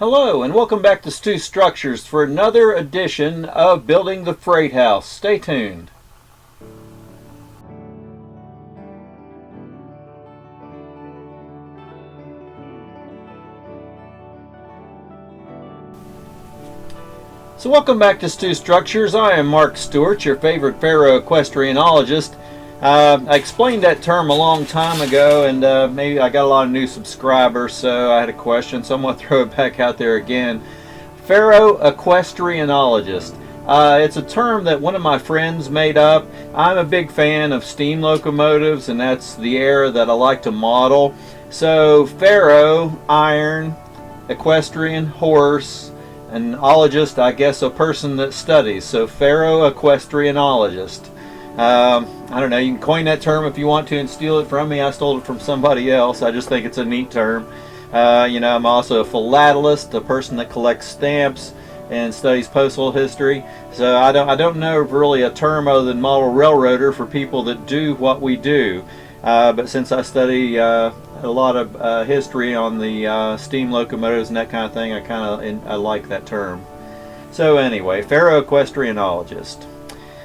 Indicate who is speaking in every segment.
Speaker 1: Hello and welcome back to Stu Structures for another edition of Building the Freight House. Stay tuned. So welcome back to Stu Structures. I am Mark Stewart, your favorite Pharaoh equestrianologist. I explained that term a long time ago, and maybe I got a lot of new subscribers, so I had a question, so I'm going to throw it back out there again. Pharaoh equestrianologist. It's a term that one of my friends made up. I'm a big fan of steam locomotives, and that's the era that I like to model. So Pharaoh, iron, equestrian, horse, an ologist, I guess a person that studies. So Pharaoh equestrianologist. I don't know, you can coin that term if you want to and steal it from me. I stole it from somebody else. I just think it's a neat term. I'm also a philatelist, a person that collects stamps and studies postal history. So I don't know really a term other than model railroader for people that do what we do. But since I study a lot of history on the steam locomotives and that kind of thing, I like that term. So anyway, Pharaoh equestrianologist.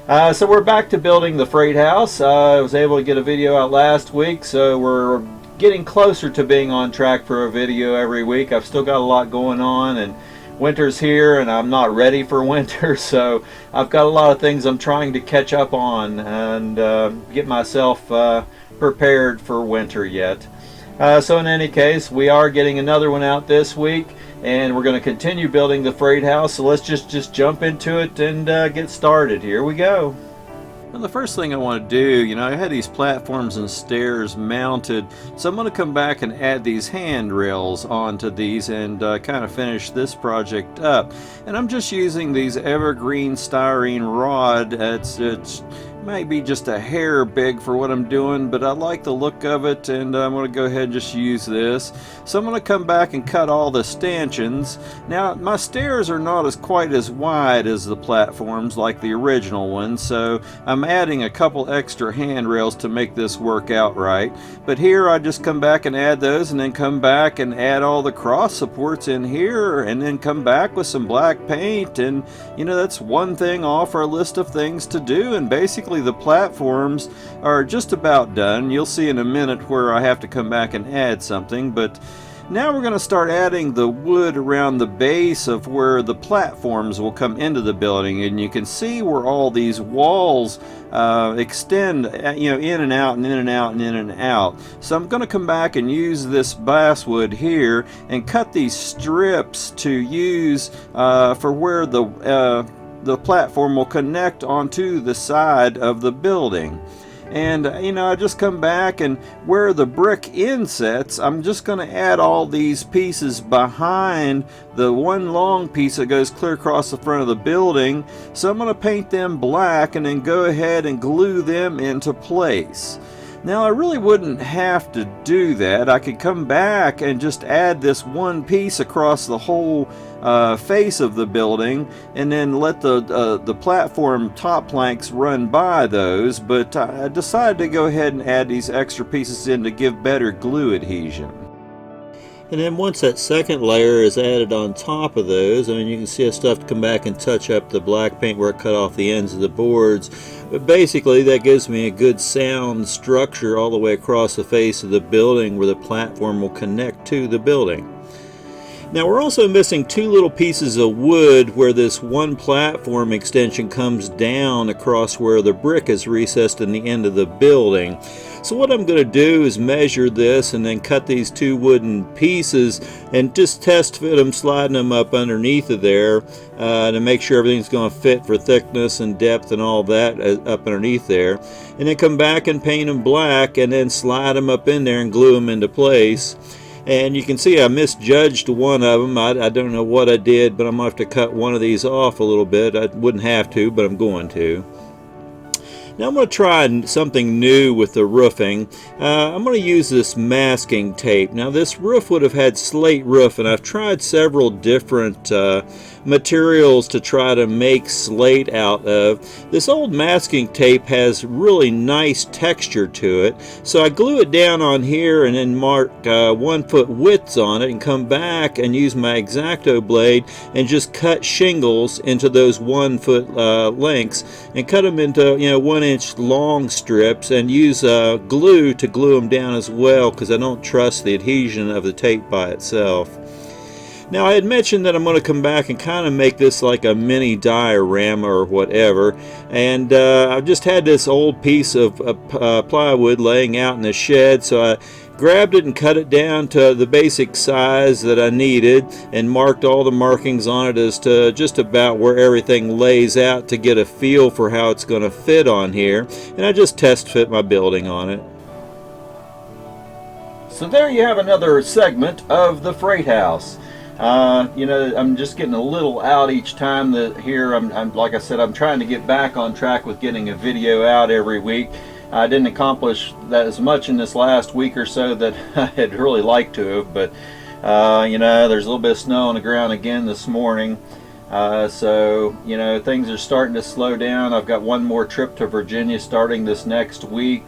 Speaker 1: So we're back to building the freight house. I was able to get a video out last week, so we're getting closer to being on track for a video every week. I've still got a lot going on, and winter's here and I'm not ready for winter, so I've got a lot of things I'm trying to catch up on and get myself prepared for winter yet. So in any case, we are getting another one out this week, and we're going to continue building the freight house. So let's just jump into it and get started. Here we go. Well, the first thing I want to do, I had these platforms and stairs mounted, so I'm going to come back and add these handrails onto these and kind of finish this project up. And I'm just using these evergreen styrene rod. It's maybe just a hair big for what I'm doing, but I like the look of it, and I'm going to go ahead and just use this. So I'm going to come back and cut all the stanchions. Now my stairs are not quite as wide as the platforms like the original ones, so I'm adding a couple extra handrails to make this work out right. But here I just come back and add those, and then come back and add all the cross supports in here, and then come back with some black paint, and that's one thing off our list of things to do. And basically the platforms are just about done. You'll see in a minute where I have to come back and add something, but now we're going to start adding the wood around the base of where the platforms will come into the building, and you can see where all these walls extend in and out and in and out and in and out. So I'm going to come back and use this basswood here and cut these strips to use for where the platform will connect onto the side of the building. And I just come back, and where the brick insets, I'm just going to add all these pieces behind the one long piece that goes clear across the front of the building. So I'm going to paint them black and then go ahead and glue them into place. Now I really wouldn't have to do that. I could come back and just add this one piece across the whole face of the building, and then let the platform top planks run by those, but I decided to go ahead and add these extra pieces in to give better glue adhesion. And then once that second layer is added on top of those, you can see I still have to come back and touch up the black paint where I cut off the ends of the boards. But basically that gives me a good sound structure all the way across the face of the building where the platform will connect to the building. Now we're also missing two little pieces of wood where this one platform extension comes down across where the brick is recessed in the end of the building. So what I'm going to do is measure this and then cut these two wooden pieces and just test fit them, sliding them up underneath of there to make sure everything's going to fit for thickness and depth and all that up underneath there. And then come back and paint them black and then slide them up in there and glue them into place. And you can see I misjudged one of them. I don't know what I did, but I'm going to have to cut one of these off a little bit. I wouldn't have to, but I'm going to. Now I'm going to try something new with the roofing. I'm going to use this masking tape. Now this roof would have had slate roof, and I've tried several different materials to try to make slate out of. This old masking tape has really nice texture to it, so I glue it down on here and then mark 1 foot widths on it and come back and use my X-Acto blade and just cut shingles into those 1 foot lengths and cut them into 1 inch long strips, and use glue to glue them down as well, because I don't trust the adhesion of the tape by itself. Now I had mentioned that I'm going to come back and kind of make this like a mini diorama or whatever, and I've just had this old piece of plywood laying out in the shed, so I grabbed it and cut it down to the basic size that I needed and marked all the markings on it as to just about where everything lays out to get a feel for how it's going to fit on here, and I just test fit my building on it. So there you have another segment of the Freight House. I'm just getting a little out each time that here I'm like I said, I'm trying to get back on track with getting a video out every week. I didn't accomplish that as much in this last week or so that I had really liked to have, but there's a little bit of snow on the ground again this morning, so things are starting to slow down. I've got one more trip to Virginia starting this next week,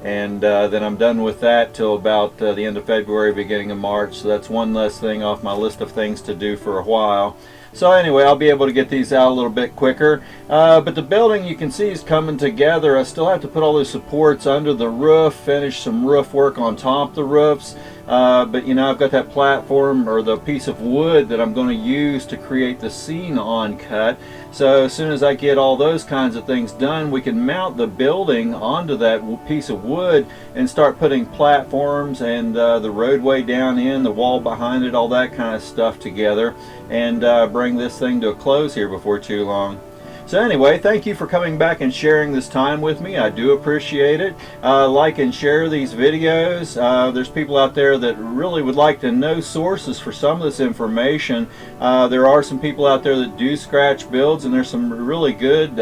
Speaker 1: and then I'm done with that till about the end of February, beginning of March. So that's one less thing off my list of things to do for a while. So anyway, I'll be able to get these out a little bit quicker. But the building, you can see, is coming together. I still have to put all those supports under the roof, finish some roof work on top of the roofs. But I've got that platform, or the piece of wood, that I'm going to use to create the scene on cut. So as soon as I get all those kinds of things done, we can mount the building onto that piece of wood and start putting platforms and the roadway down in, the wall behind it, all that kind of stuff together, and bring this thing to a close here before too long. So anyway, thank you for coming back and sharing this time with me. I do appreciate it. Like and share these videos. There's people out there that really would like to know sources for some of this information. There are some people out there that do scratch builds, and there's some really good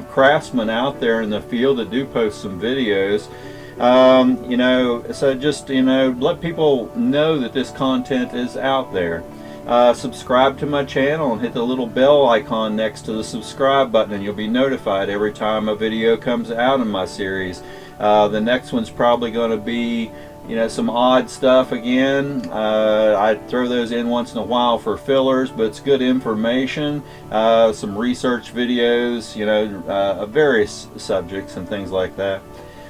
Speaker 1: craftsmen out there in the field that do post some videos. So just let people know that this content is out there. Subscribe to my channel and hit the little bell icon next to the subscribe button, and you'll be notified every time a video comes out in my series. The next one's probably going to be some odd stuff again. I throw those in once in a while for fillers, but it's good information. Some research videos, of various subjects and things like that.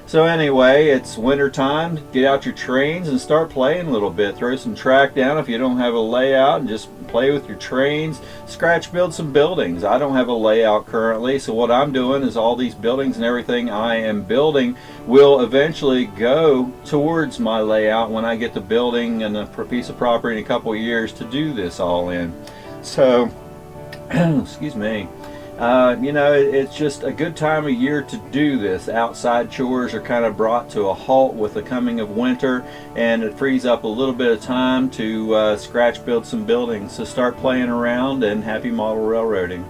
Speaker 1: So anyway, it's winter time. Get out your trains and start playing a little bit. Throw some track down if you don't have a layout, and just play with your trains. Scratch build some buildings. I don't have a layout currently, so what I'm doing is all these buildings and everything I am building will eventually go towards my layout when I get the building and a piece of property in a couple of years to do this all in. So, excuse me. It's just a good time of year to do this. Outside chores are kind of brought to a halt with the coming of winter, and it frees up a little bit of time to scratch build some buildings. So start playing around, and happy model railroading.